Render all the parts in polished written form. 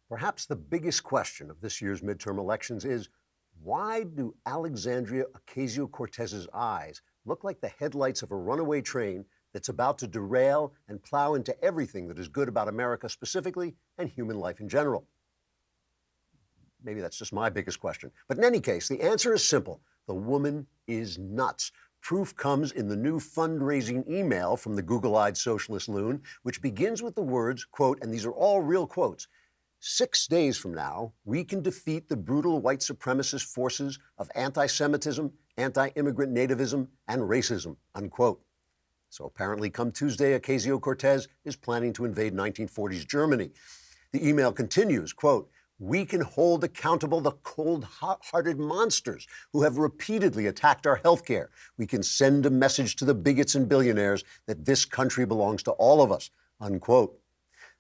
Perhaps the biggest question of this year's midterm elections is, why do Alexandria Ocasio-Cortez's eyes look like the headlights of a runaway train that's about to derail and plow into everything that is good about America specifically and human life in general? Maybe that's just my biggest question. But in any case, the answer is simple. The woman is nuts. Proof comes in the new fundraising email from the Google-eyed socialist loon, which begins with the words, quote, and these are all real quotes, 6 days from now, we can defeat the brutal white supremacist forces of anti-Semitism, anti-immigrant nativism, and racism, unquote. So apparently come Tuesday, Ocasio-Cortez is planning to invade 1940s Germany. The email continues, quote, we can hold accountable the cold-hearted monsters who have repeatedly attacked our health care. We can send a message to the bigots and billionaires that this country belongs to all of us, unquote.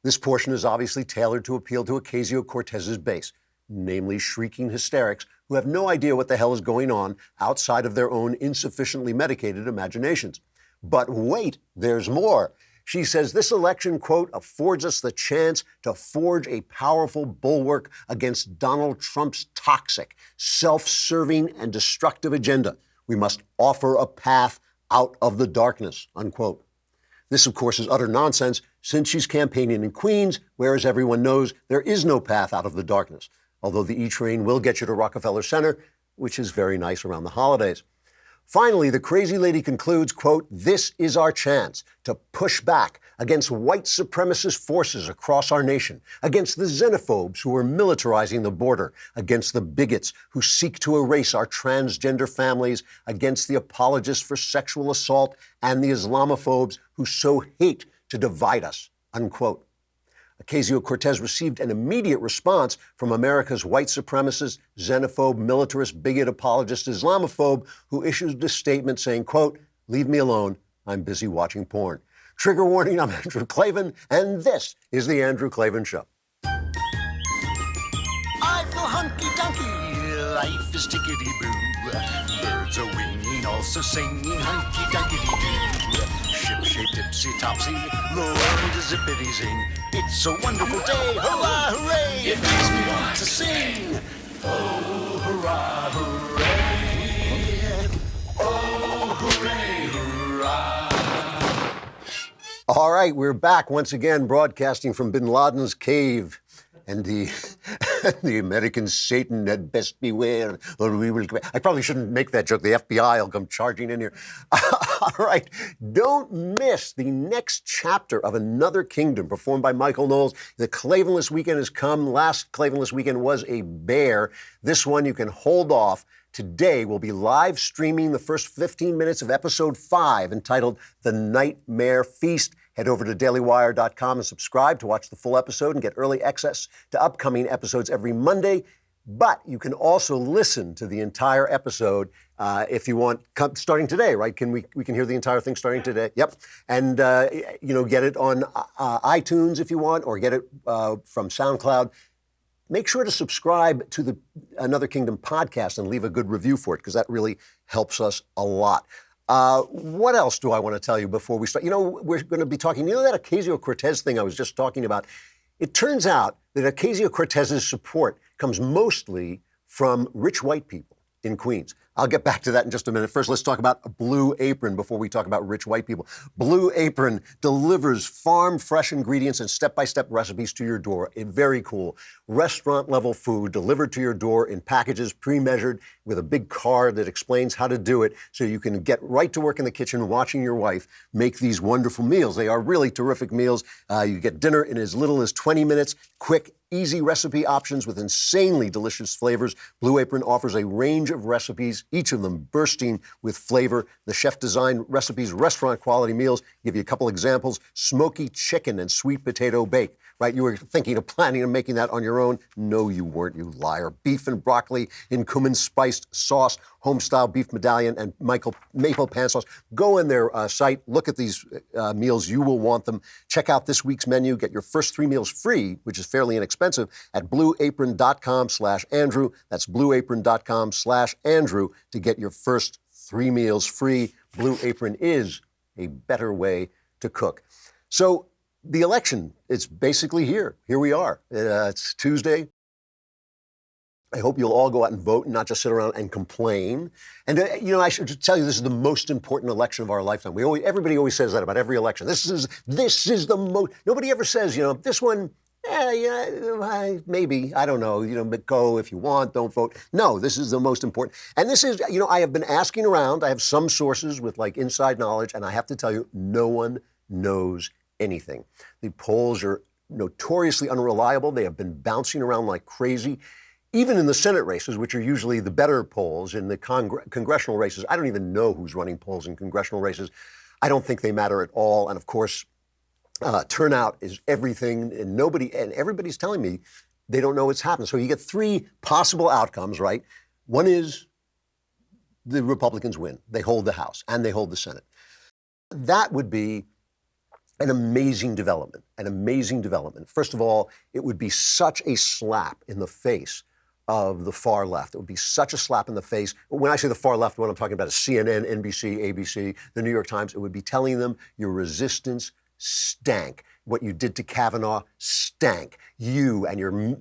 This portion is obviously tailored to appeal to Ocasio-Cortez's base, namely shrieking hysterics who have no idea what the hell is going on outside of their own insufficiently medicated imaginations. But wait, there's more. She says this election, quote, affords us the chance to forge a powerful bulwark against Donald Trump's toxic, self-serving, and destructive agenda. We must offer a path out of the darkness, unquote. This, of course, is utter nonsense since she's campaigning in Queens, where, as everyone knows, there is no path out of the darkness, although the E-train will get you to Rockefeller Center, which is very nice around the holidays. Finally, the crazy lady concludes, quote, this is our chance to push back against white supremacist forces across our nation, against the xenophobes who are militarizing the border, against the bigots who seek to erase our transgender families, against the apologists for sexual assault, and the Islamophobes who so hate to divide us, unquote. Ocasio-Cortez received an immediate response from America's white supremacist, xenophobe, militarist, bigot, apologist, Islamophobe, who issued a statement saying, quote, leave me alone, I'm busy watching porn. Trigger warning, I'm Andrew Klavan, and this is The Andrew Klavan Show. I feel hunky-dunky, life is tickety-boo. Birds are winging, also singing hunky-dunky-doo. Ship-shaped, tipsy-topsy, the world is zippity-zing. It's a wonderful day, hurrah, hooray! It makes me want to sing. Oh, hurrah, hooray! Oh, hooray, hurrah! All right, we're back once again broadcasting from Bin Laden's cave. And the American Satan had best beware, or we will... I probably shouldn't make that joke. The FBI will come charging in here. All right, don't miss the next chapter of Another Kingdom, performed by Michael Knowles. The Klavanless Weekend has come. Last Klavanless Weekend was a bear. This one you can hold off. Today we'll be live streaming the first 15 minutes of episode 5, entitled The Nightmare Feast. Head over to dailywire.com and subscribe to watch the full episode and get early access to upcoming episodes every Monday. But you can also listen to the entire episode if you want, starting today, right? We can hear the entire thing starting today. Yep. And, get it on iTunes if you want, or get it from SoundCloud. Make sure to subscribe to the Another Kingdom podcast and leave a good review for it, because that really helps us a lot. What else do I want to tell you before we start? We're going to be talking, that Ocasio-Cortez thing I was just talking about. It turns out that Ocasio-Cortez's support comes mostly from rich white people in Queens. I'll get back to that in just a minute. First, let's talk about Blue Apron before we talk about rich white people. Blue Apron delivers farm-fresh ingredients and step-by-step recipes to your door. Very cool. Restaurant-level food delivered to your door in packages pre-measured with a big card that explains how to do it, so you can get right to work in the kitchen watching your wife make these wonderful meals. They are really terrific meals. You get dinner in as little as 20 minutes, quick, easy recipe options with insanely delicious flavors. Blue Apron offers a range of recipes, each of them bursting with flavor. The chef-designed recipes, restaurant-quality meals. Give you a couple examples. Smoky chicken and sweet potato bake. Right? You were thinking of planning on making that on your own. No, you weren't, you liar. Beef and broccoli in cumin-spiced sauce, home-style beef medallion, and maple pan sauce. Go in their site, look at these meals. You will want them. Check out this week's menu. Get your first 3 meals free, which is fairly inexpensive, at blueapron.com/Andrew. That's blueapron.com/Andrew to get your first 3 meals free. Blue Apron is a better way to cook. So, the election, it's basically here. Here we are. It's Tuesday. I hope you'll all go out and vote and not just sit around and complain. And, I should tell you, this is the most important election of our lifetime. Everybody always says that about every election. This is the most, nobody ever says, this one, maybe, I don't know, go if you want, don't vote. No, this is the most important. And this is, I have been asking around. I have some sources with like inside knowledge, and I have to tell you, no one knows anything. The polls are notoriously unreliable. They have been bouncing around like crazy. Even in the Senate races, which are usually the better polls, in the congressional races, I don't even know who's running polls in congressional races. I don't think they matter at all. And of course, turnout is everything, and everybody's telling me they don't know what's happened. So you get three possible outcomes, right? One is the Republicans win. They hold the House and they hold the Senate. That would be an amazing development, First of all, it would be such a slap in the face of the far left. It would be such a slap in the face. When I say the far left, what I'm talking about is CNN, NBC, ABC, the New York Times. It would be telling them your resistance stank. What you did to Kavanaugh stank. You and your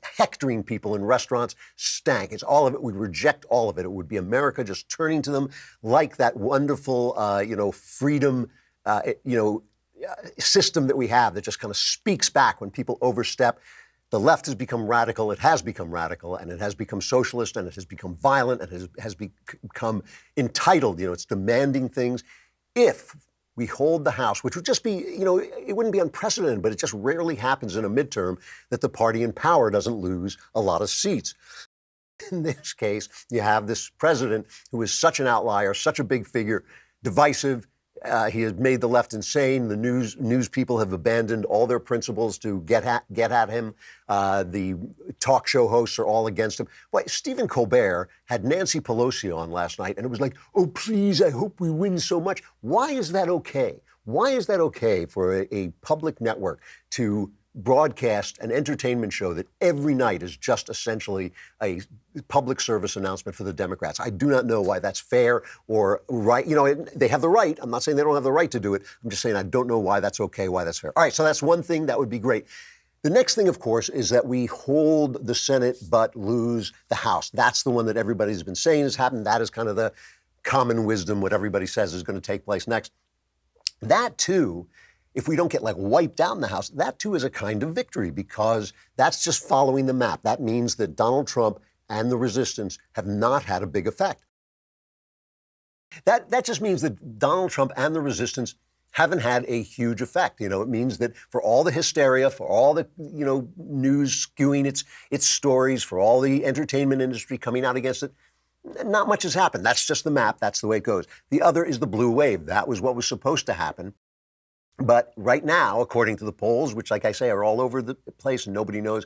hectoring people in restaurants stank. It's all of it. We'd reject all of it. It would be America just turning to them like that wonderful, freedom, system that we have that just kind of speaks back when people overstep. The left has become radical. It has become radical, and it has become socialist, and it has become violent, and it has become entitled. It's demanding things. If we hold the House, which would just be, it wouldn't be unprecedented, but it just rarely happens in a midterm that the party in power doesn't lose a lot of seats. In this case, you have this president who is such an outlier, such a big figure, divisive. He has made the left insane. The news people have abandoned all their principles to get at him. The talk show hosts are all against him. Well, Stephen Colbert had Nancy Pelosi on last night, and it was like, oh, please, I hope we win so much. Why is that okay? Why is that okay for a public network to broadcast an entertainment show that every night is just essentially a public service announcement for the Democrats? I do not know why that's fair or right. They have the right. I'm not saying they don't have the right to do it. I'm just saying I don't know why that's okay, why that's fair. All right, so that's one thing that would be great. The next thing, of course, is that we hold the Senate but lose the House. That's the one that everybody's been saying has happened. That is kind of the common wisdom, what everybody says is going to take place next. That, too, if we don't get wiped out in the House, that too is a kind of victory because that's just following the map. That means that Donald Trump and the resistance have not had a big effect. That just means that Donald Trump and the resistance haven't had a huge effect. It means that for all the hysteria, for all the, news skewing its stories, for all the entertainment industry coming out against it, not much has happened. That's just the map. That's the way it goes. The other is the blue wave. That was what was supposed to happen. But right now, according to the polls, which, like I say, are all over the place and nobody knows,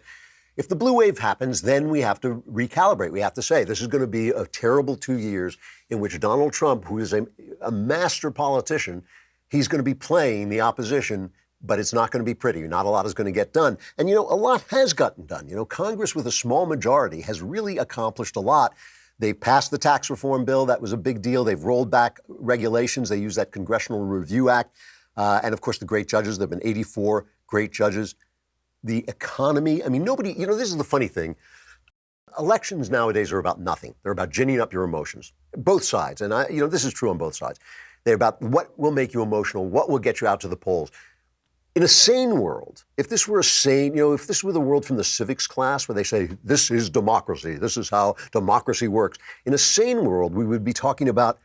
if the blue wave happens, then we have to recalibrate. We have to say this is going to be a terrible 2 years in which Donald Trump, who is a master politician, he's going to be playing the opposition, but it's not going to be pretty. Not a lot is going to get done. And, a lot has gotten done. Congress with a small majority has really accomplished a lot. They've passed the tax reform bill. That was a big deal. They've rolled back regulations. They used that Congressional Review Act. And of course, the great judges. There have been 84 great judges. The economy, nobody, this is the funny thing. Elections nowadays are about nothing. They're about ginning up your emotions. Both sides. And this is true on both sides. They're about what will make you emotional, what will get you out to the polls. In a sane world, if this were if this were the world from the civics class where they say, this is democracy, this is how democracy works. In a sane world, we would be talking about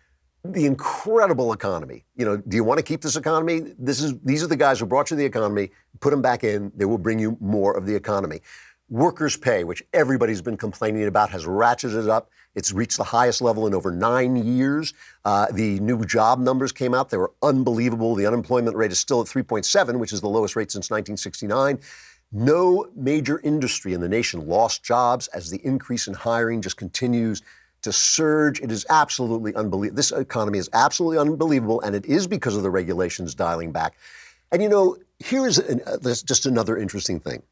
the incredible economy. Do you want to keep this economy? These are the guys who brought you the economy. Put them back in. They will bring you more of the economy. Workers' pay, which everybody's been complaining about, has ratcheted up. It's reached the highest level in over 9 years. The new job numbers came out. They were unbelievable. The unemployment rate is still at 3.7, which is the lowest rate since 1969. No major industry in the nation lost jobs as the increase in hiring just continues to surge. It is absolutely unbelievable. This economy is absolutely unbelievable, and it is because of the regulations dialing back. And here is just another interesting thing.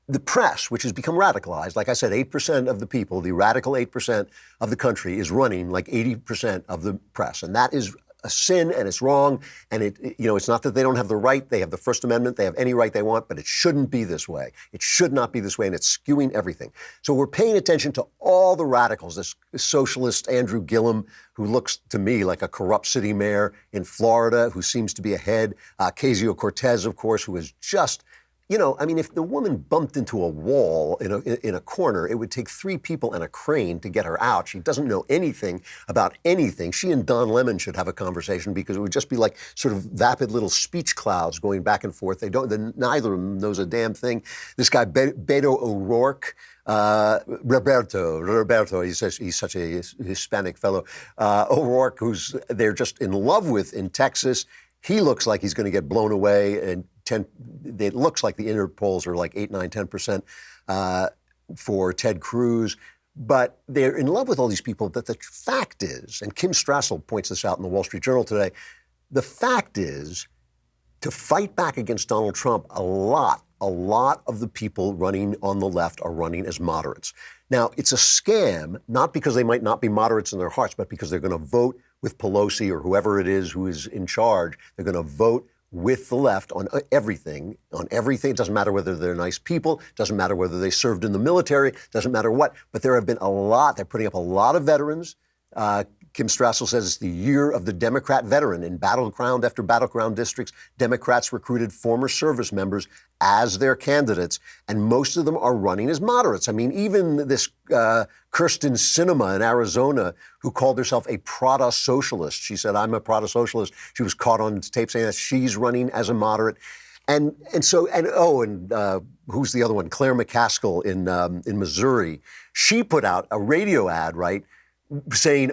The press, which has become radicalized, like I said, 8% of the people, the radical 8% of the country is running like 80% of the press. And that is a sin and it's wrong. And it's not that they don't have the right. They have the First Amendment. They have any right they want, but it shouldn't be this way. It should not be this way, and it's skewing everything. So we're paying attention to all the radicals. This socialist Andrew Gillum, who looks to me like a corrupt city mayor in Florida, who seems to be ahead. Ocasio-Cortez, of course, who is just, if the woman bumped into a wall in a corner, it would take 3 people and a crane to get her out. She doesn't know anything about anything. She and Don Lemon should have a conversation, because it would just be like sort of vapid little speech clouds going back and forth. Neither of them knows a damn thing. This guy, Beto O'Rourke, Roberto, he's such a Hispanic fellow. O'Rourke, they're just in love with in Texas. He looks like he's going to get blown away, and it looks like the inner polls are like 8, 9, 10% for Ted Cruz. But they're in love with all these people. But the fact is, and Kim Strassel points this out in the Wall Street Journal today, the fact is, to fight back against Donald Trump, a lot of the people running on the left are running as moderates. Now, it's a scam, not because they might not be moderates in their hearts, but because they're going to vote with Pelosi or whoever it is who is in charge. They're going to vote with the left on everything. It doesn't matter whether they're nice people, doesn't matter whether they served in the military, doesn't matter what. But there have been they're putting up a lot of veterans. Kim Strassel says it's the year of the Democrat veteran. In battleground after battleground districts, Democrats recruited former service members as their candidates, and most of them are running as moderates. I mean, even this Kirsten Sinema in Arizona, who called herself a Prada-socialist. She said, I'm a Prada-socialist. She was caught on tape saying that she's running as a moderate. And who's the other one? Claire McCaskill in Missouri. She put out a radio ad, right, saying,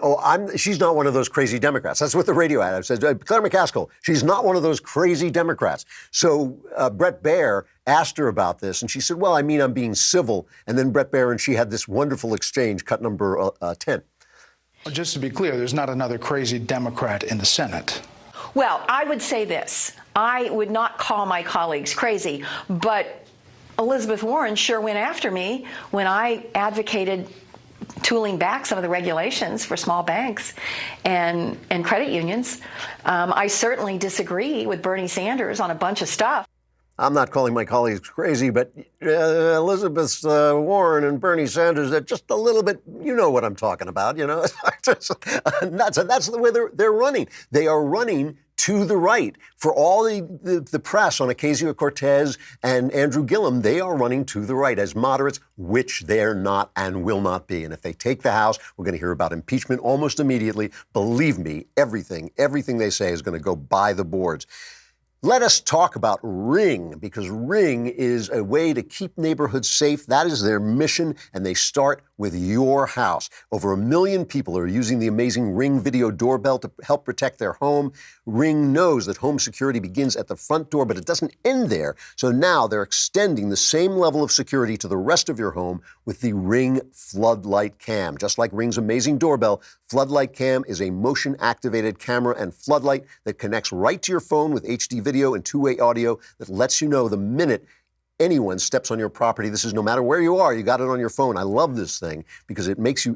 she's not one of those crazy Democrats. That's what the radio ad says. Claire McCaskill, she's not one of those crazy Democrats. So Bret Baier asked her about this, and she said, well, I'm being civil. And then Bret Baier and she had this wonderful exchange, cut number 10. Just to be clear, there's not another crazy Democrat in the Senate. Well, I would say this. I would not call my colleagues crazy, but Elizabeth Warren sure went after me when I advocated tooling back some of the regulations for small banks and credit unions. I certainly disagree with Bernie Sanders on a bunch of stuff. I'm not calling my colleagues crazy, but Elizabeth Warren and Bernie Sanders, they're just a little bit, you know what I'm talking about, That's the way they're running. They are running to the right. For all the press on Ocasio-Cortez and Andrew Gillum, they are running to the right as moderates, which they're not and will not be. And if they take the House, we're going to hear about impeachment almost immediately. Believe me, everything they say is going to go by the boards. Let us talk about Ring, because Ring is a way to keep neighborhoods safe. That is their mission, and they start with your house. Over 1 million people are using the amazing Ring video doorbell to help protect their home. Ring knows that home security begins at the front door, but it doesn't end there. So now they're extending the same level of security to the rest of your home with the Ring Floodlight Cam. Just like Ring's amazing doorbell, Floodlight Cam is a motion-activated camera and floodlight that connects right to your phone with HD video and two-way audio that lets you know the minute anyone steps on your property. This is no matter where you are, you got it on your phone. I love this thing because it makes you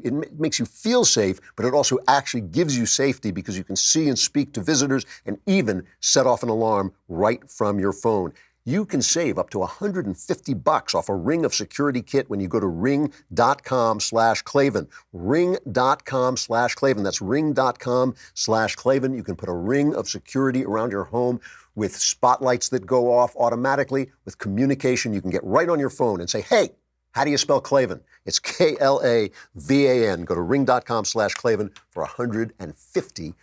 feel safe, but it also actually gives you safety because you can see and speak to visitors and even set off an alarm right from your phone. You can save up to $150 off a Ring of Security kit when you go to ring.com/Klavan. Ring.com/Klavan. That's ring.com/Klavan. You can put a ring of security around your home with spotlights that go off automatically, with communication. You can get right on your phone and say, hey, how do you spell Klavan? It's Klavan. Go to ring.com/Klavan for $150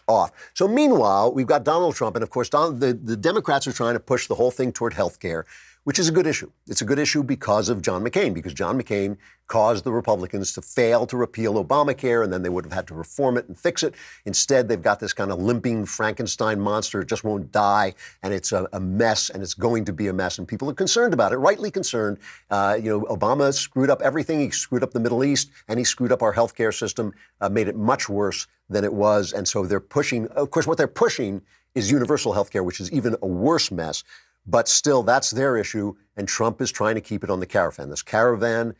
off. So meanwhile, we've got Donald Trump, and of course, the Democrats are trying to push the whole thing toward health care, which is a good issue. It's a good issue because of John McCain, because John McCain caused the Republicans to fail to repeal Obamacare, and then they would have had to reform it and fix it. Instead, they've got this kind of limping Frankenstein monster. It just won't die, and it's a mess, and it's going to be a mess, and people are concerned about it, rightly concerned. Obama screwed up everything. He screwed up the Middle East, and he screwed up our healthcare system, made it much worse than it was, and so they're pushing, of course, what they're pushing is universal healthcare, which is even a worse mess. But still, that's their issue, and Trump is trying to keep it on the caravan. This caravan,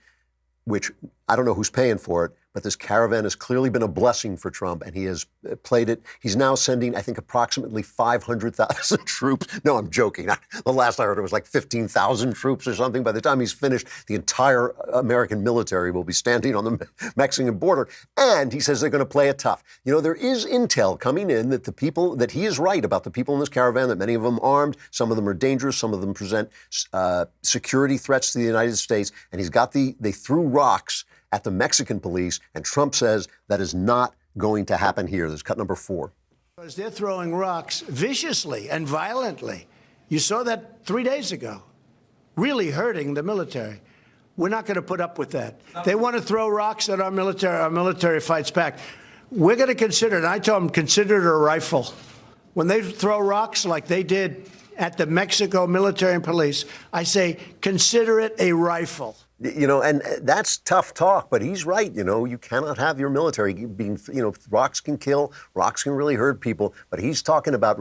which I don't know who's paying for it, but this caravan has clearly been a blessing for Trump, and he has played it. He's now sending, I think, approximately 500,000 troops. No, I'm joking. The last I heard it was like 15,000 troops or something. By the time he's finished, the entire American military will be standing on the Mexican border. And he says they're going to play it tough. You know, there is intel coming in that the people, that he is right about the people in this caravan, that many of them armed, some of them are dangerous, some of them present security threats to the United States. And he's got they threw rocks at the Mexican police, and Trump says that is not going to happen here. There's cut number 4. Because they're throwing rocks viciously and violently. You saw that 3 days ago, really hurting the military. We're not going to put up with that. They want to throw rocks at our military fights back. We're going to consider it. I told them, consider it a rifle. When they throw rocks like they did at the Mexico military and police, I say, consider it a rifle. You know, and that's tough talk, but he's right. You know, you cannot have your military being, you know, rocks can kill, rocks can really hurt people, but he's talking about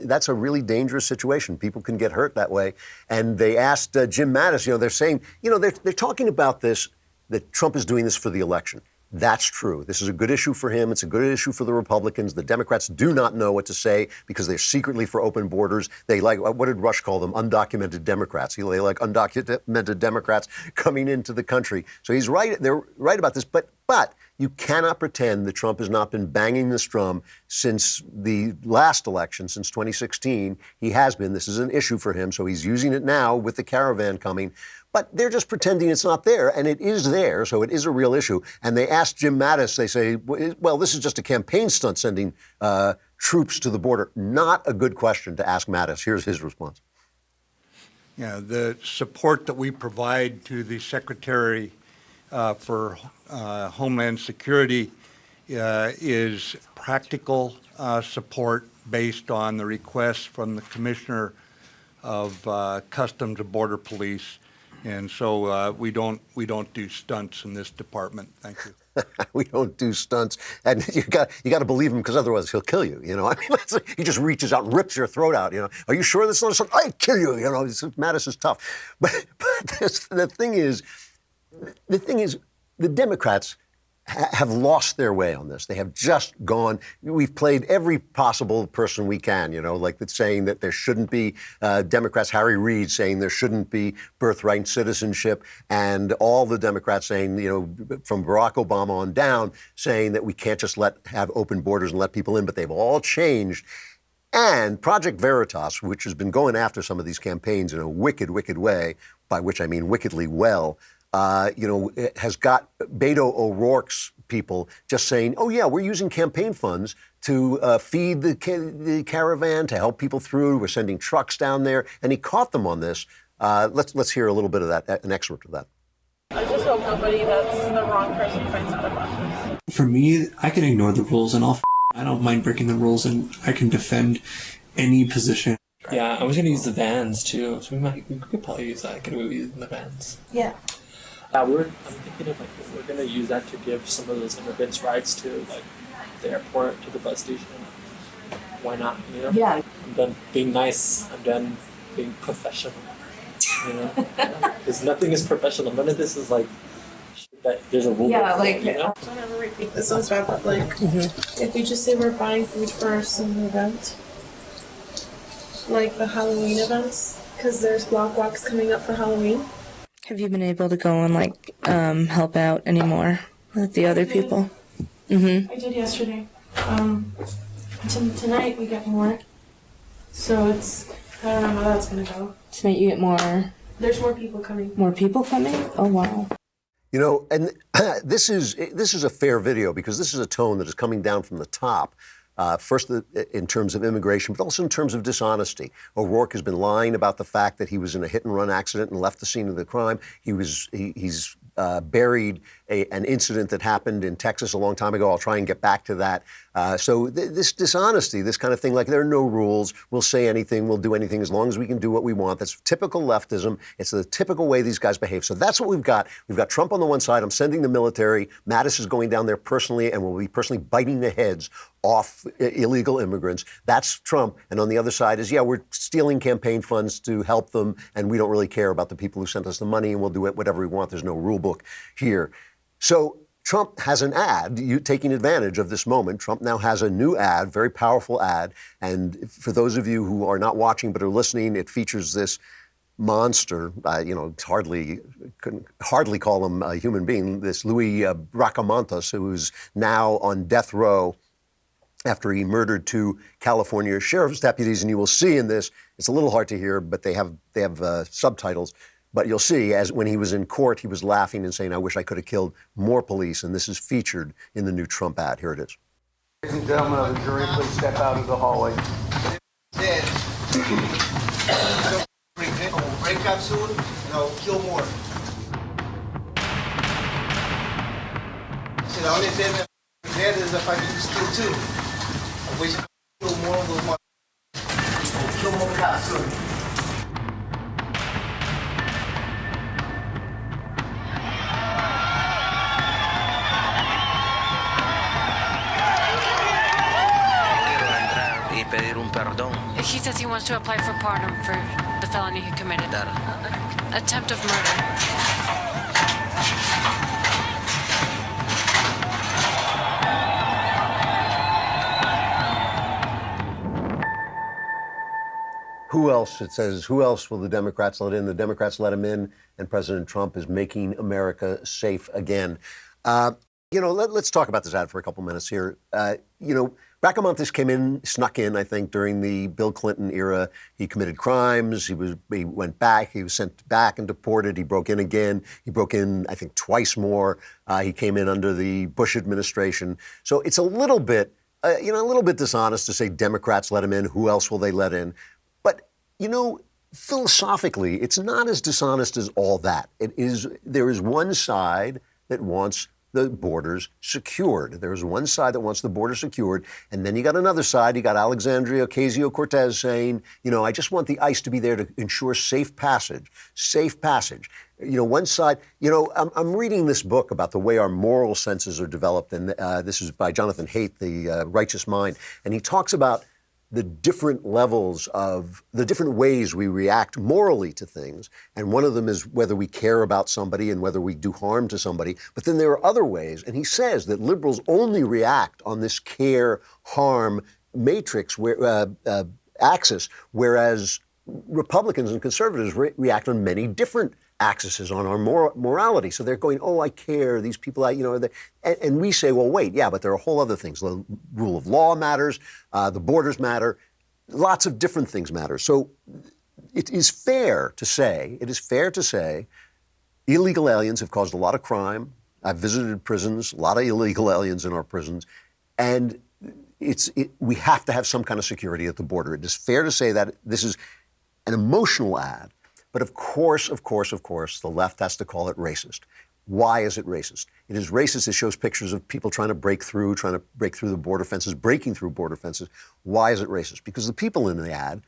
that's a really dangerous situation. People can get hurt that way. And they asked Jim Mattis, you know, they're saying, you know, they're talking about this, that Trump is doing this for the election. That's true. This is a good issue for him. It's a good issue for the Republicans. The Democrats do not know what to say because they're secretly for open borders. They like, what did Rush call them? Undocumented Democrats. They like undocumented Democrats coming into the country. So he's right. They're right about this. But you cannot pretend that Trump has not been banging this drum since the last election, since 2016. He has been. This is an issue for him. So he's using it now with the caravan coming. But they're just pretending it's not there, and it is there, so it is a real issue. And they asked Jim Mattis, they say, well, this is just a campaign stunt sending troops to the border. Not a good question to ask Mattis. Here's his response. Yeah, the support that we provide to the Secretary for Homeland Security is practical support based on the request from the Commissioner of Customs and Border Police. And so we don't do stunts in this department. Thank you. We don't do stunts, and you got to believe him because otherwise he'll kill you. You know, I mean, he just reaches out and rips your throat out. You know, are you sure this is not a stunt? I'd kill you. You know, Mattis is tough, but the thing is, the Democrats have lost their way on this. They have just gone. We've played every possible person we can, you know, like saying that there shouldn't be Democrats, Harry Reid saying there shouldn't be birthright citizenship, and all the Democrats saying, you know, from Barack Obama on down, saying that we can't just have open borders and let people in, but they've all changed. And Project Veritas, which has been going after some of these campaigns in a wicked, wicked way, by which I mean wickedly well, you know, has got Beto O'Rourke's people just saying, oh, yeah, we're using campaign funds to feed the caravan, to help people through. We're sending trucks down there. And he caught them on this. Let's hear a little bit of that, an excerpt of that. I just hope nobody that's the wrong person finds out about this. For me, I can ignore the rules and I don't mind breaking the rules, and I can defend any position. Yeah, I was going to use the vans too, so we could probably use that. Could we use the vans? Yeah. I'm thinking if we're going to use that to give some of those immigrants rides to like the airport, to the bus station. Why not? You know? Yeah. I'm done being nice. I'm done being professional. You know, because nothing is professional. None of this is like that. There's a rule. Yeah, like you know? don't ever repeat this sounds bad, but like if we just say we're buying food for some event, like the Halloween events, because there's block walks coming up for Halloween. Have you been able to go and like help out anymore with the other people? Mm-hmm. I did yesterday. Tonight we get more. So it's, I don't know how that's gonna go. Tonight you get more. There's more people coming. More people coming? Oh wow. You know, and this is a fair video because this is a tone that is coming down from the top. First, in terms of immigration, but also in terms of dishonesty. O'Rourke has been lying about the fact that he was in a hit-and-run accident and left the scene of the crime. He's buried an incident that happened in Texas a long time ago. I'll try and get back to that. So this dishonesty, this kind of thing, like there are no rules, we'll say anything, we'll do anything as long as we can do what we want. That's typical leftism. It's the typical way these guys behave. So that's what we've got. We've got Trump on the one side. I'm sending the military. Mattis is going down there personally and will be personally biting the heads off illegal immigrants. That's Trump. And on the other side is, yeah, we're stealing campaign funds to help them, and we don't really care about the people who sent us the money, and we'll do whatever we want. There's no rule book here. So Trump has an ad, taking advantage of this moment. Trump now has a new ad, very powerful ad. And for those of you who are not watching but are listening, it features this monster, couldn't hardly call him a human being, this Louis Bracamontes, who's now on death row after he murdered 2 California sheriff's deputies. And you will see in this, it's a little hard to hear, but they have subtitles. But you'll see, as when he was in court, he was laughing and saying, "I wish I could have killed more police." And this is featured in the new Trump ad. Here it is. Ladies and gentlemen of the jury, please step out into the hallway. Break out soon, kill more. So the only thing that dead is if I can just kill 2. I wish I could kill more of those kill more cops soon. He says he wants to apply for pardon for the felony he committed. Attempt of murder. Who else? It says, who else will the Democrats let in? The Democrats let him in, and President Trump is making America safe again. Let's talk about this ad for a couple minutes here. Bracamontes snuck in, I think, during the Bill Clinton era. He committed crimes. He went back. He was sent back and deported. He broke in again. He broke in, I think, twice more. He came in under the Bush administration. So it's a little bit dishonest to say Democrats let him in. Who else will they let in? But, philosophically, it's not as dishonest as all that. There is one side that wants the borders secured. There's one side that wants the border secured, and then you got another side. You got Alexandria Ocasio-Cortez saying, I just want the ICE to be there to ensure safe passage. Safe passage. One side, I'm reading this book about the way our moral senses are developed, and this is by Jonathan Haidt, The Righteous Mind, and he talks about the different levels of the different ways we react morally to things. And one of them is whether we care about somebody and whether we do harm to somebody. But then there are other ways. And he says that liberals only react on this care harm matrix axis, whereas Republicans and conservatives react on many different axes on our morality. So they're going, I care, these people, and we say, well, wait, yeah, but there are whole other things. The rule of law matters, the borders matter, lots of different things matter. So it is fair to say illegal aliens have caused a lot of crime. I've visited prisons, a lot of illegal aliens in our prisons, and we have to have some kind of security at the border. It is fair to say that this is an emotional ad. But of course, the left has to call it racist. Why is it racist? It is racist. It shows pictures of people trying to break through the border fences, breaking through border fences. Why is it racist? Because the people in the ad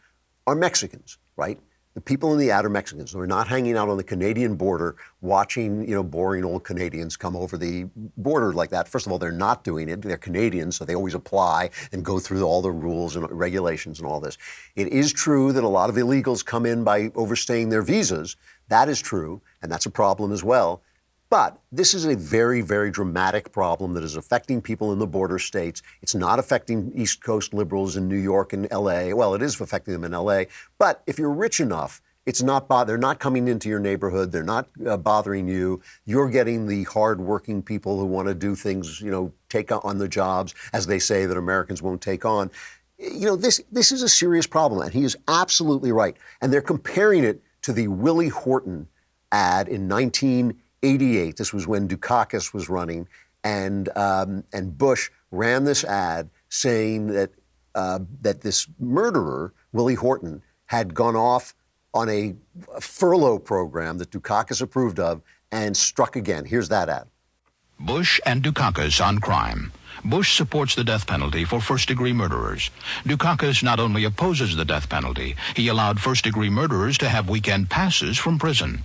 are Mexicans, right? The people in the ad are Mexicans. They're not hanging out on the Canadian border watching, boring old Canadians come over the border like that. First of all, they're not doing it. They're Canadians, so they always apply and go through all the rules and regulations and all this. It is true that a lot of illegals come in by overstaying their visas. That is true, and that's a problem as well. But this is a very, very dramatic problem that is affecting people in the border states. It's not affecting East Coast liberals in New York and L.A. Well, it is affecting them in L.A. But if you're rich enough, they're not coming into your neighborhood. They're not bothering you. You're getting the hardworking people who want to do things, take on the jobs, as they say, that Americans won't take on. This is a serious problem, and he is absolutely right. And they're comparing it to the Willie Horton ad in 1988. This was when Dukakis was running, and Bush ran this ad saying that this murderer, Willie Horton, had gone off on a furlough program that Dukakis approved of and struck again. Here's that ad. Bush and Dukakis on crime. Bush supports the death penalty for first-degree murderers. Dukakis not only opposes the death penalty, he allowed first-degree murderers to have weekend passes from prison.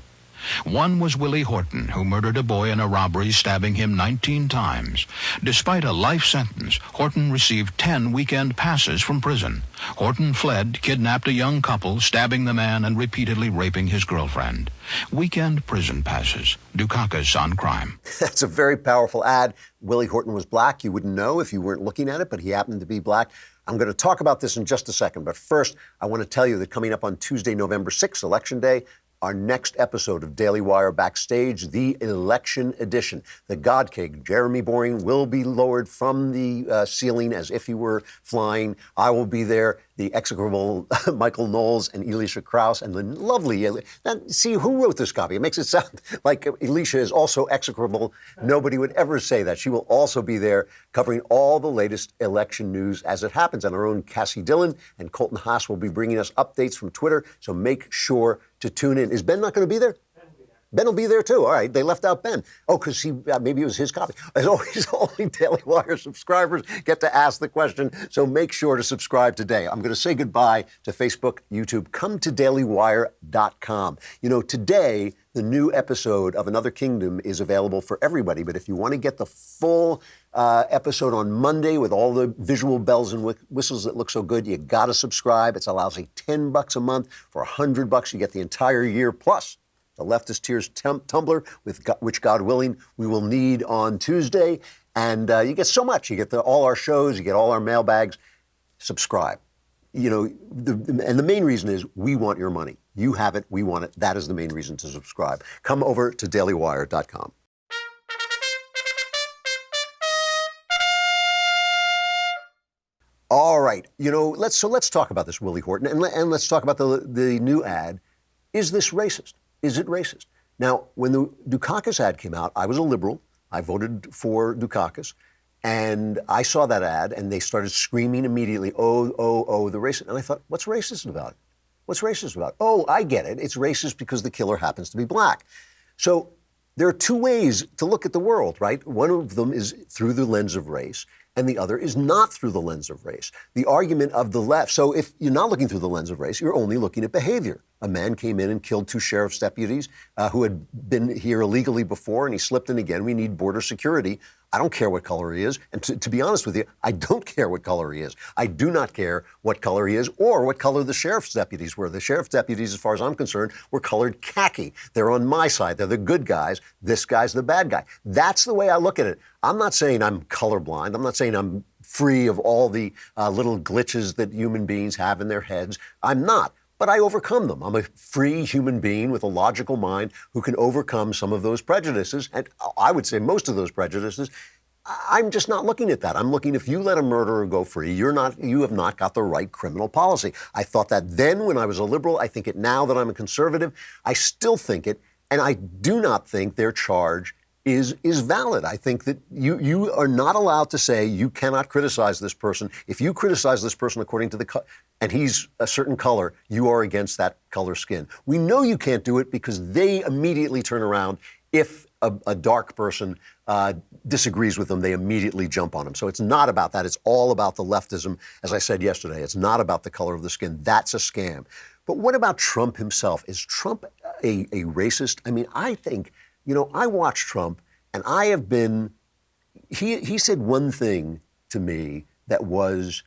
One was Willie Horton, who murdered a boy in a robbery, stabbing him 19 times. Despite a life sentence, Horton received 10 weekend passes from prison. Horton fled, kidnapped a young couple, stabbing the man and repeatedly raping his girlfriend. Weekend prison passes. Dukakis on crime. That's a very powerful ad. Willie Horton was black. You wouldn't know if you weren't looking at it, but he happened to be black. I'm going to talk about this in just a second, but first, I want to tell you that coming up on Tuesday, November 6th, Election Day, our next episode of Daily Wire Backstage, the election edition. The God King, Jeremy Boring, will be lowered from the ceiling as if he were flying. I will be there. The execrable Michael Knowles and Elisha Krauss and the lovely, see, who wrote this copy? It makes it sound like Elisha is also execrable. Nobody would ever say that. She will also be there covering all the latest election news as it happens. And our own Cassie Dillon and Colton Haas will be bringing us updates from Twitter. So make sure to tune in. Is Ben not going to be there? Ben will be there too. All right, they left out Ben. Oh, because maybe it was his copy. As always, only Daily Wire subscribers get to ask the question, so make sure to subscribe today. I'm going to say goodbye to Facebook, YouTube. Come to dailywire.com. You know, today, the new episode of Another Kingdom is available for everybody, but if you want to get the full episode on Monday with all the visual bells and whistles that look so good, you got to subscribe. It's a lousy $10 a month. For $100, you get the entire year, plus the Leftist Tears tumbler, which, God willing, we will need on Tuesday. And you get so much. You get all our shows. You get all our mailbags. Subscribe. You know, and the main reason is we want your money. You have it. We want it. That is the main reason to subscribe. Come over to dailywire.com. All right. You know, let's talk about this Willie Horton, and let's talk about the new ad. Is this racist? Is it racist? Now, when the Dukakis ad came out, I was a liberal. I voted for Dukakis. And I saw that ad, and they started screaming immediately, the racist. And I thought, what's racist about it? What's racist about it? Oh, I get it. It's racist because the killer happens to be black. So there are two ways to look at the world, right? One of them is through the lens of race, and the other is not through the lens of race. The argument of the left, so if you're not looking through the lens of race, you're only looking at behavior. A man came in and killed 2 sheriff's deputies who had been here illegally before, and he slipped in again. We need border security. I don't care what color he is. And to be honest with you, I don't care what color he is. I do not care what color he is or what color the sheriff's deputies were. The sheriff's deputies, as far as I'm concerned, were colored khaki. They're on my side. They're the good guys. This guy's the bad guy. That's the way I look at it. I'm not saying I'm colorblind. I'm not saying I'm free of all the little glitches that human beings have in their heads. I'm not. But I overcome them. I'm a free human being with a logical mind who can overcome some of those prejudices. And I would say most of those prejudices. I'm just not looking at that. I'm looking, if you let a murderer go free, you have not got the right criminal policy. I thought that then when I was a liberal. I think it now that I'm a conservative. I still think it. And I do not think their charge is valid. I think that you are not allowed to say you cannot criticize this person. If you criticize this person according to and he's a certain color, you are against that color skin. We know you can't do it because they immediately turn around. If a dark person disagrees with them, they immediately jump on him. So it's not about that. It's all about the leftism. As I said yesterday, it's not about the color of the skin. That's a scam. But what about Trump himself? Is Trump a racist? I mean, I think, you know, I watch Trump, and I have been, he said one thing to me that was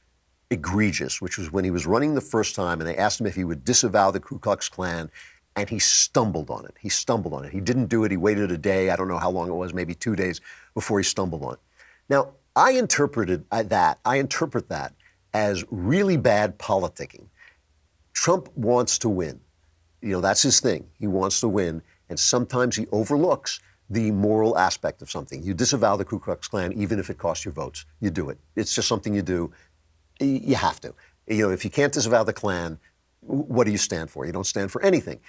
egregious, which was when he was running the first time, and they asked him if he would disavow the Ku Klux Klan, and he stumbled on it. He stumbled on it. He didn't do it. He waited a day. I don't know how long it was, maybe 2 days before he stumbled on it. Now, I interpret that as really bad politicking. Trump wants to win. You know, that's his thing. He wants to win. And sometimes he overlooks the moral aspect of something. You disavow the Ku Klux Klan, even if it costs you votes. You do it. It's just something you do. You have to. You know, if you can't disavow the Klan, what do you stand for? You don't stand for anything.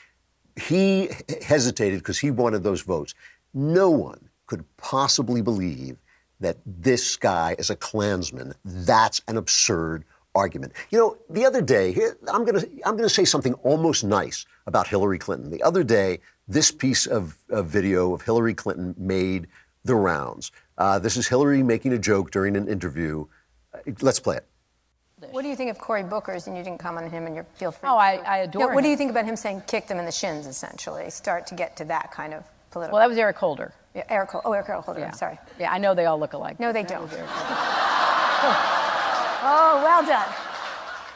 He hesitated because he wanted those votes. No one could possibly believe that this guy is a Klansman. That's an absurd argument. You know, the other day, I'm gonna say something almost nice about Hillary Clinton. The other day, this piece of video of Hillary Clinton made the rounds. This is Hillary making a joke during an interview. Let's play it. What do you think of Cory Booker's, and you didn't comment on him, and you feel free? Oh, I adore him. What do you think about him saying kicked him in the shins, essentially? Start to get to that kind of political. Well, that was Eric Holder. Yeah, Eric Holder, Yeah. I'm sorry. Yeah, I know they all look alike. No, they don't. Oh, well done.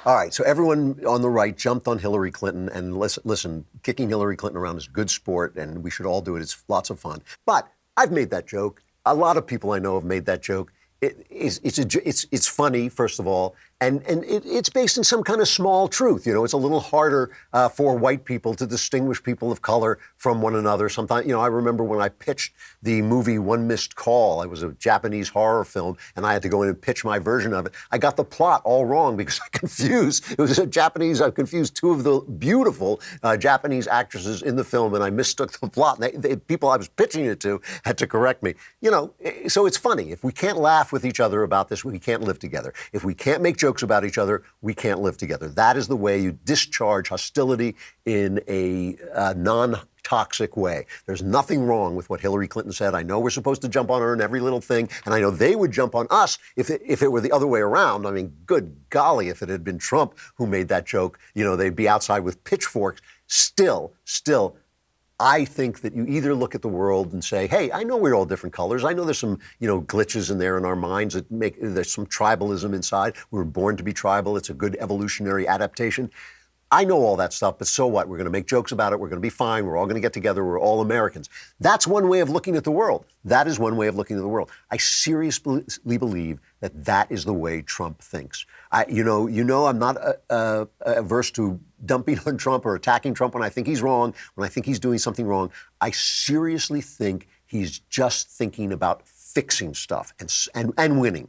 All right, so everyone on the right jumped on Hillary Clinton, and listen, kicking Hillary Clinton around is good sport, and we should all do it. It's lots of fun. But I've made that joke. A lot of people I know have made that joke. It's funny, first of all, and it's based in some kind of small truth. You know, it's a little harder for white people to distinguish people of color from one another. Sometimes, you know, I remember when I pitched the movie One Missed Call. It was a Japanese horror film, and I had to go in and pitch my version of it. I got the plot all wrong because I confused. It was a Japanese. I confused two of the beautiful Japanese actresses in the film, and I mistook the plot. And the people I was pitching it to had to correct me. You know, so it's funny. If we can't laugh with each other about this, we can't live together. If we can't make jokes about each other, we can't live together. That is the way you discharge hostility in a non-toxic way. There's nothing wrong with what Hillary Clinton said. I know we're supposed to jump on her in every little thing, and I know they would jump on us if it were the other way around. I mean, good golly, if it had been Trump who made that joke, you know, they'd be outside with pitchforks. Still, I think that you either look at the world and say, hey, I know we're all different colors. I know there's some, you know, glitches in there in our minds that there's some tribalism inside. We were born to be tribal. It's a good evolutionary adaptation. I know all that stuff, but so what? We're going to make jokes about it. We're going to be fine. We're all going to get together. We're all Americans. That's one way of looking at the world. That is one way of looking at the world. I seriously believe that that is the way Trump thinks. You know, I'm not averse to dumping on Trump or attacking Trump when I think he's wrong, when I think he's doing something wrong. I seriously think he's just thinking about fixing stuff and winning.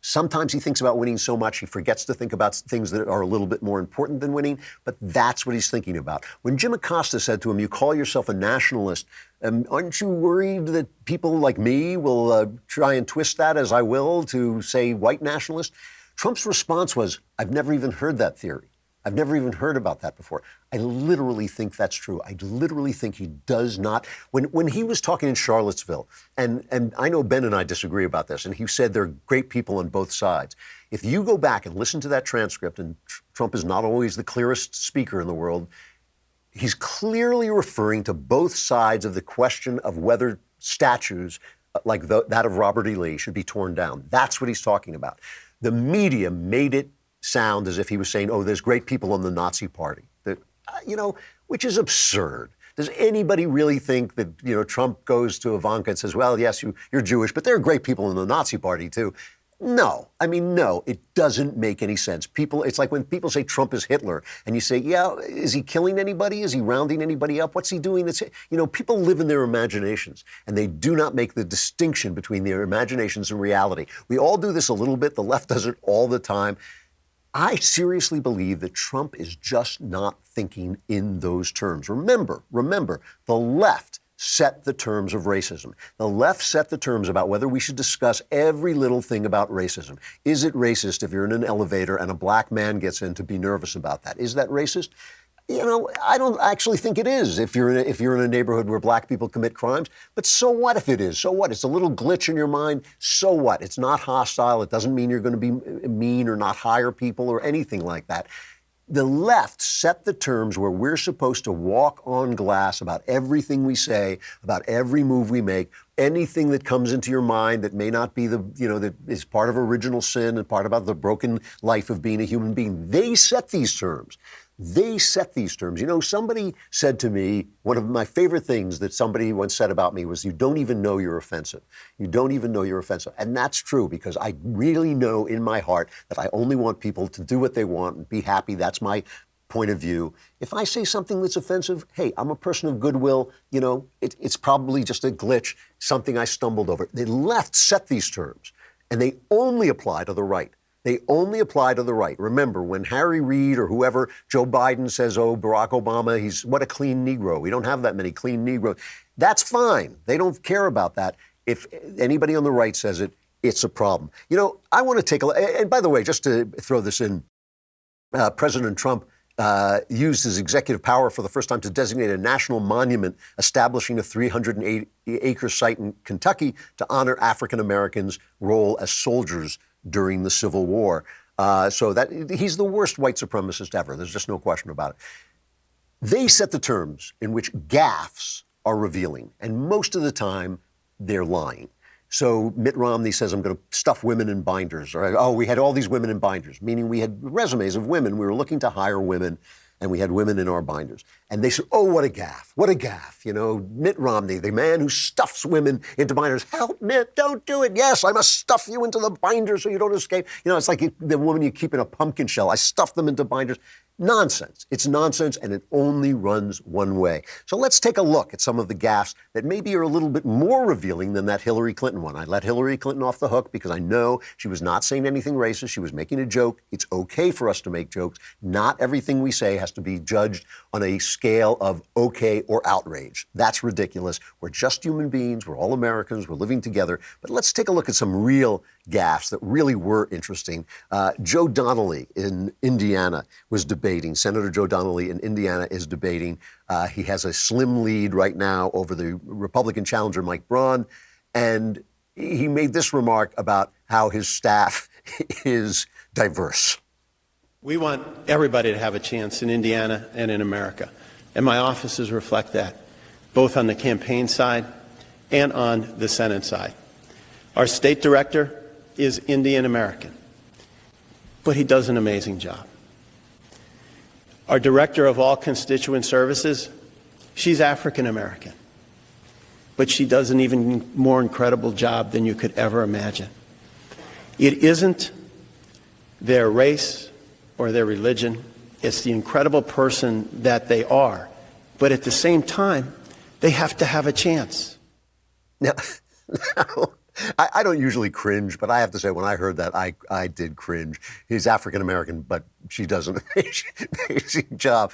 Sometimes he thinks about winning so much he forgets to think about things that are a little bit more important than winning, but that's what he's thinking about. When Jim Acosta said to him, you call yourself a nationalist, aren't you worried that people like me will try and twist that as I will to say white nationalist? Trump's response was, I've never even heard that theory. I've never even heard about that before. I literally think that's true. I literally think he does not. When he was talking in Charlottesville, and I know Ben and I disagree about this, and he said there are great people on both sides. If you go back and listen to that transcript, and Trump is not always the clearest speaker in the world, he's clearly referring to both sides of the question of whether statues like that of Robert E. Lee should be torn down. That's what he's talking about. The media made it sound as if he was saying, oh, there's great people on the Nazi party, that, you know, which is absurd. Does anybody really think that, you know, Trump goes to Ivanka and says, well, yes, you're Jewish, but there are great people in the Nazi party, too? No. I mean, no, it doesn't make any sense. It's like when people say Trump is Hitler, and you say, yeah, is he killing anybody? Is he rounding anybody up? What's he doing? You know, people live in their imaginations, and they do not make the distinction between their imaginations and reality. We all do this a little bit. The left does it all the time. I seriously believe that Trump is just not thinking in those terms. Remember, the left set the terms of racism. The left set the terms about whether we should discuss every little thing about racism. Is it racist if you're in an elevator and a black man gets in to be nervous about that? Is that racist? You know, I don't actually think it is if you're in a neighborhood where black people commit crimes. But so what if it is? So what? It's a little glitch in your mind. So what? It's not hostile. It doesn't mean you're going to be mean or not hire people or anything like that. The left set the terms where we're supposed to walk on glass about everything we say, about every move we make, anything that comes into your mind that may not be that is part of original sin and part about the broken life of being a human being. They set these terms. They set these terms. You know, somebody said to me, one of my favorite things that somebody once said about me was, you don't even know you're offensive. You don't even know you're offensive. And that's true, because I really know in my heart that I only want people to do what they want and be happy. That's my point of view. If I say something that's offensive, hey, I'm a person of goodwill. You know, it's probably just a glitch, something I stumbled over. The left set these terms, and they only apply to the right. They only apply to the right. Remember, when Harry Reid or whoever, Joe Biden says, oh, Barack Obama, he's what a clean Negro. We don't have that many clean Negroes. That's fine. They don't care about that. If anybody on the right says it, it's a problem. You know, I want to take a look. And by the way, just to throw this in, President Trump used his executive power for the first time to designate a national monument establishing a 380-acre site in Kentucky to honor African Americans' role as soldiers during the Civil War. So that he's the worst white supremacist ever. There's just no question about it. They set the terms in which gaffes are revealing, and most of the time they're lying. So Mitt Romney says, I'm going to stuff women in binders. Or, oh, we had all these women in binders, meaning we had resumes of women. We were looking to hire women, and we had women in our binders. And they said, oh, what a gaffe, what a gaffe. You know, Mitt Romney, the man who stuffs women into binders. Help, Mitt, don't do it. Yes, I must stuff you into the binder so you don't escape. You know, it's like the woman you keep in a pumpkin shell. I stuff them into binders. Nonsense. It's nonsense, and it only runs one way. So let's take a look at some of the gaffes that maybe are a little bit more revealing than that Hillary Clinton one. I let Hillary Clinton off the hook because I know she was not saying anything racist. She was making a joke. It's okay for us to make jokes. Not everything we say has to be judged on a scale of okay or outrage. That's ridiculous. We're just human beings. We're all Americans. We're living together. But let's take a look at some real gaffes that really were interesting. Joe Donnelly in Indiana was debating. Senator Joe Donnelly in Indiana is debating. He has a slim lead right now over the Republican challenger, Mike Braun. And he made this remark about how his staff is diverse. We want everybody to have a chance in Indiana and in America. And my offices reflect that, both on the campaign side and on the Senate side. Our state director is Indian American, but he does an amazing job. Our director of all constituent services, she's African American, but she does an even more incredible job than you could ever imagine. It isn't their race or their religion, it's the incredible person that they are, but at the same time, they have to have a chance. Now, I don't usually cringe, but I have to say, when I heard that, I did cringe. He's African-American, but she does an amazing job.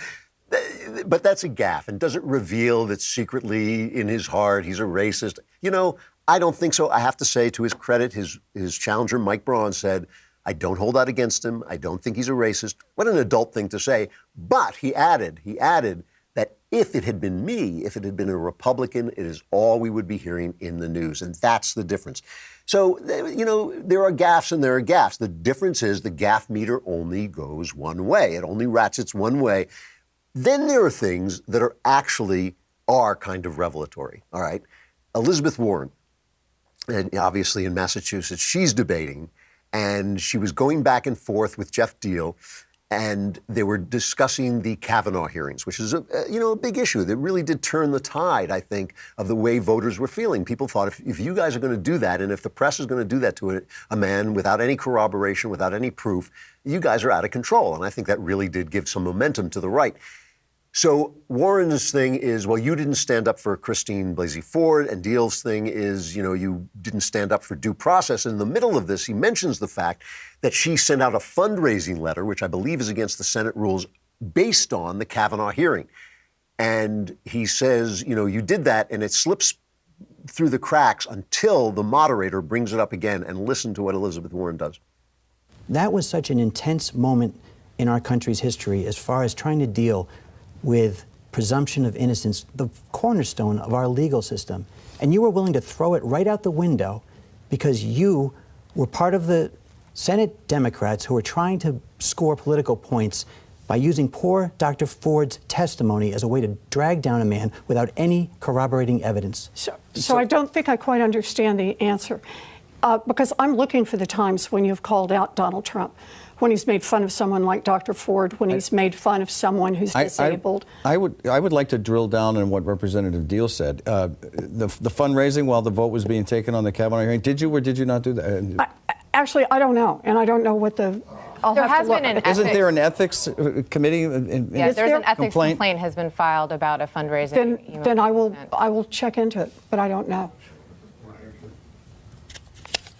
But that's a gaffe. And does it reveal that secretly in his heart he's a racist? You know, I don't think so. I have to say, to his credit, his challenger, Mike Braun, said, I don't hold that against him. I don't think he's a racist. What an adult thing to say. But he added that if it had been me, if it had been a Republican, it is all we would be hearing in the news. And that's the difference. So, you know, there are gaffes and there are gaffes. The difference is the gaffe meter only goes one way. It only ratchets one way. Then there are things that are actually kind of revelatory, all right? Elizabeth Warren, and obviously in Massachusetts, she's debating, and she was going back and forth with Jeff Deal, and they were discussing the Kavanaugh hearings, which is a big issue that really did turn the tide, I think, of the way voters were feeling. People thought, if you guys are going to do that, and if the press is going to do that to a man without any corroboration, without any proof, you guys are out of control. And I think that really did give some momentum to the right. So Warren's thing is, well, you didn't stand up for Christine Blasey Ford, and Deal's thing is, you didn't stand up for due process. In the middle of this, he mentions the fact that she sent out a fundraising letter, which I believe is against the Senate rules, based on the Kavanaugh hearing. And he says, you did that, and it slips through the cracks until the moderator brings it up again. And listen to what Elizabeth Warren does. That was such an intense moment in our country's history as far as trying to deal with presumption of innocence, the cornerstone of our legal system. And you were willing to throw it right out the window because you were part of the Senate Democrats who were trying to score political points by using poor Dr. Ford's testimony as a way to drag down a man without any corroborating evidence. So I don't think I quite understand the answer, because I'm looking for the times when you've called out Donald Trump, when he's made fun of someone like Dr. Ford, when he's made fun of someone who's disabled. I would like to drill down on what Representative Deal said. The fundraising while the vote was being taken on the Kavanaugh hearing, did you or did you not do that? Actually, I don't know, and I don't know what the. There has been an Isn't there an ethics committee? Yeah, there's an ethics complaint has been filed about a fundraising. Then I will check into it, but I don't know.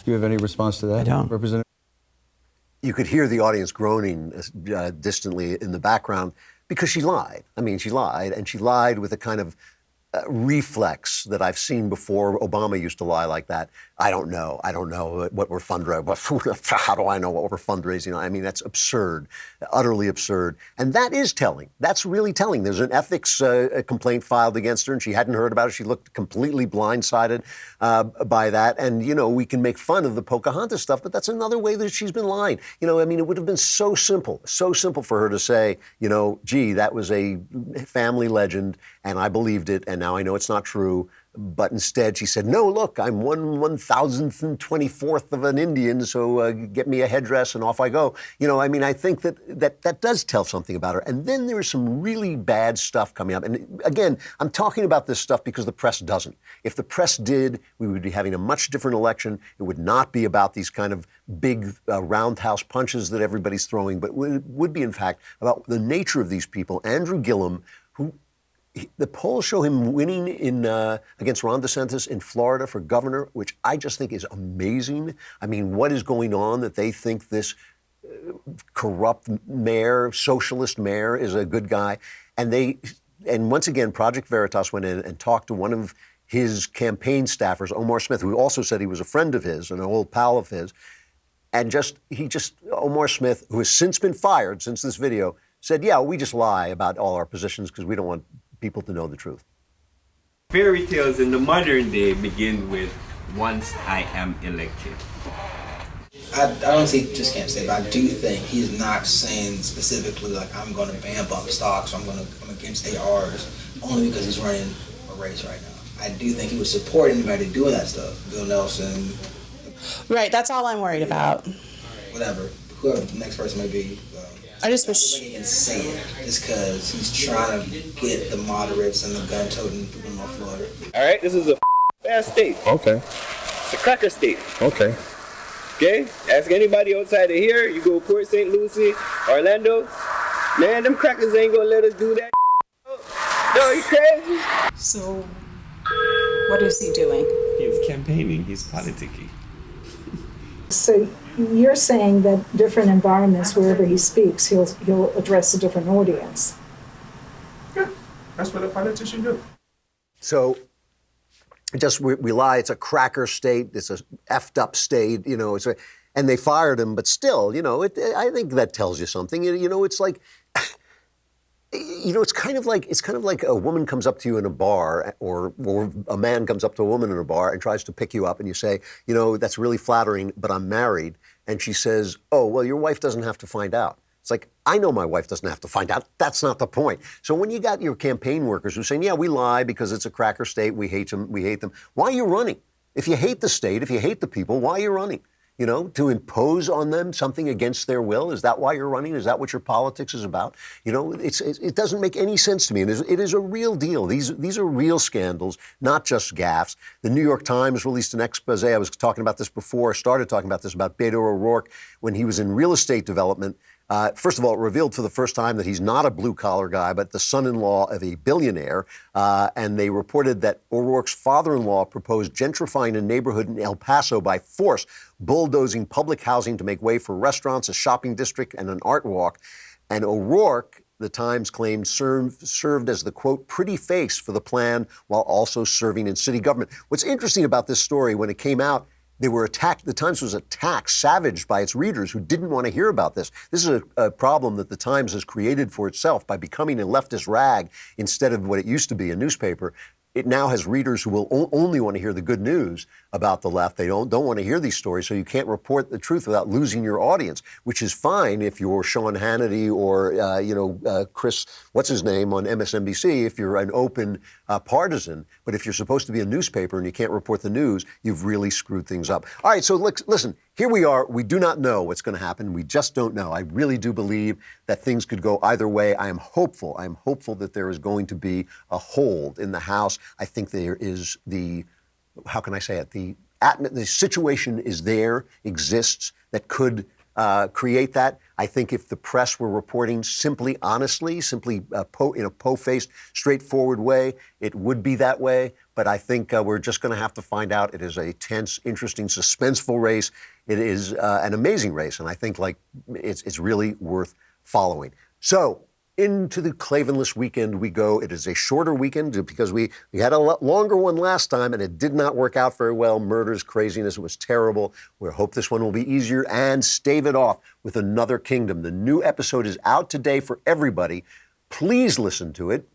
Do you have any response to that, I don't. Representative? You could hear the audience groaning distantly in the background because she lied. I mean, she lied, and she lied with a kind of reflex that I've seen before. Obama used to lie like that. I don't know what we're fundraising. How do I know what we're fundraising? I mean, that's absurd, utterly absurd. And that is telling. That's really telling. There's an ethics complaint filed against her, and she hadn't heard about it. She looked completely blindsided by that. And, you know, we can make fun of the Pocahontas stuff, but that's another way that she's been lying. You know, I mean, it would have been so simple for her to say, you know, gee, that was a family legend, and I believed it, and now I know it's not true. But instead, she said, no, look, I'm 1,024th of an Indian, so get me a headdress and off I go. You know, I mean, I think that does tell something about her. And then there is some really bad stuff coming up. And again, I'm talking about this stuff because the press doesn't. If the press did, we would be having a much different election. It would not be about these kind of big roundhouse punches that everybody's throwing, but it would be, in fact, about the nature of these people. Andrew Gillum, who... The polls show him winning against Ron DeSantis in Florida for governor, which I just think is amazing. I mean, what is going on that they think this corrupt mayor, socialist mayor, is a good guy? And once again, Project Veritas went in and talked to one of his campaign staffers, Omar Smith, who also said he was a friend of his, an old pal of his. And Omar Smith, who has since been fired since this video, said, yeah, we just lie about all our positions because we don't want people to know the truth. Fairy tales in the modern day begin with once I am elected. I don't see, just can't say, but I do think he's not saying specifically like I'm going to ban bump stocks, or I'm against ARs, only because he's running a race right now. I do think he would support anybody doing that stuff. Bill Nelson. Right, that's all I'm worried about. Whatever, whoever the next person may be. I just wish he can say it just because he's trying to get the moderates and the gun-toting people in North Florida. All right, this is a fast state. Okay. It's a cracker state. Okay. Okay? Ask anybody outside of here. You go Port St. Lucie, Orlando. Man, them crackers ain't gonna let us do that. No, you crazy? So, what is he doing? He's campaigning. He's politicking. So you're saying that different environments, wherever he speaks, he'll address a different audience. Yeah, that's what a politician do. So, we lie. It's a cracker state. It's a effed up state. You know, and they fired him, but still, you know, I think that tells you something. You know, it's like. You know, it's kind of like a woman comes up to you in a bar, or a man comes up to a woman in a bar and tries to pick you up, and you say, you know, that's really flattering, but I'm married. And she says, oh, well, your wife doesn't have to find out. It's like, I know my wife doesn't have to find out. That's not the point. So when you got your campaign workers who are saying, yeah, we lie because it's a cracker state, we hate them, why are you running? If you hate the state, if you hate the people, why are you running? You know, to impose on them something against their will? Is that why you're running? Is that what your politics is about? You know, it doesn't make any sense to me. It is a real deal. These are real scandals, not just gaffes. The New York Times released an expose. I was talking about this before, started talking about this, about Beto O'Rourke when he was in real estate development. First of all, it revealed for the first time that he's not a blue-collar guy, but the son-in-law of a billionaire. And they reported that O'Rourke's father-in-law proposed gentrifying a neighborhood in El Paso by force, bulldozing public housing to make way for restaurants, a shopping district, and an art walk. And O'Rourke, the Times claimed, served as the, quote, pretty face for the plan while also serving in city government. What's interesting about this story, when it came out, they were attacked. The Times was attacked, savaged by its readers who didn't want to hear about this. This is a problem that the Times has created for itself by becoming a leftist rag instead of what it used to be, a newspaper. It now has readers who will only want to hear the good news about the left. They don't want to hear these stories, so you can't report the truth without losing your audience, which is fine if you're Sean Hannity or, Chris, what's his name, on MSNBC, if you're an open partisan. But if you're supposed to be a newspaper and you can't report the news, you've really screwed things up. All right, so listen, here we are. We do not know what's going to happen. We just don't know. I really do believe that things could go either way. I am hopeful. I am hopeful that there is going to be a hold in the House. I think there is how can I say it? The situation is there, exists, that could create that. I think if the press were reporting simply honestly, simply in a po-faced, straightforward way, it would be that way. But I think we're just going to have to find out. It is a tense, interesting, suspenseful race. It is an amazing race, and I think it's really worth following. So Into the Klavanless weekend we go. It is a shorter weekend because we had a lot longer one last time and it did not work out very well. Murders, craziness, it was terrible. We hope this one will be easier and stave it off with Another Kingdom. The new episode is out today for everybody. Please listen to it.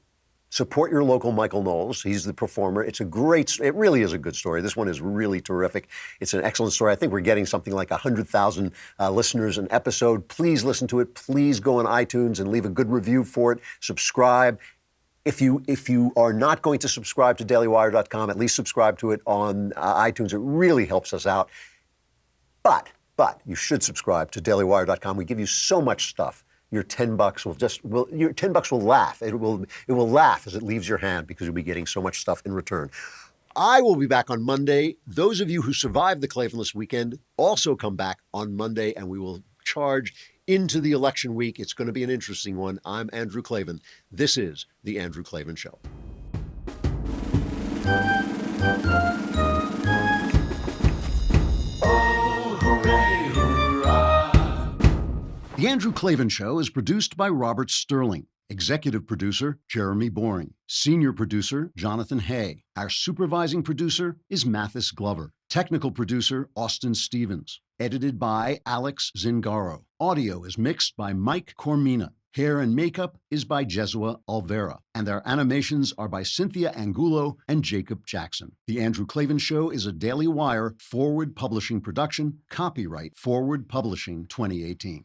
Support your local Michael Knowles. He's the performer. It really is a good story. This one is really terrific. It's an excellent story. I think we're getting something like 100,000 listeners an episode. Please listen to it. Please go on iTunes and leave a good review for it. Subscribe. If you are not going to subscribe to dailywire.com, at least subscribe to it on iTunes. It really helps us out. But you should subscribe to dailywire.com. We give you so much stuff. Your $10 will laugh. It will laugh as it leaves your hand because you'll be getting so much stuff in return. I will be back on Monday. Those of you who survived the Klavanless weekend also come back on Monday, and we will charge into the election week. It's going to be an interesting one. I'm Andrew Klavan. This is The Andrew Klavan Show. The Andrew Klavan Show is produced by Robert Sterling. Executive producer, Jeremy Boring. Senior producer, Jonathan Hay. Our supervising producer is Mathis Glover. Technical producer, Austin Stevens. Edited by Alex Zingaro. Audio is mixed by Mike Cormina. Hair and makeup is by Jesua Alvera. And our animations are by Cynthia Angulo and Jacob Jackson. The Andrew Klavan Show is a Daily Wire Forward Publishing production. Copyright Forward Publishing 2018.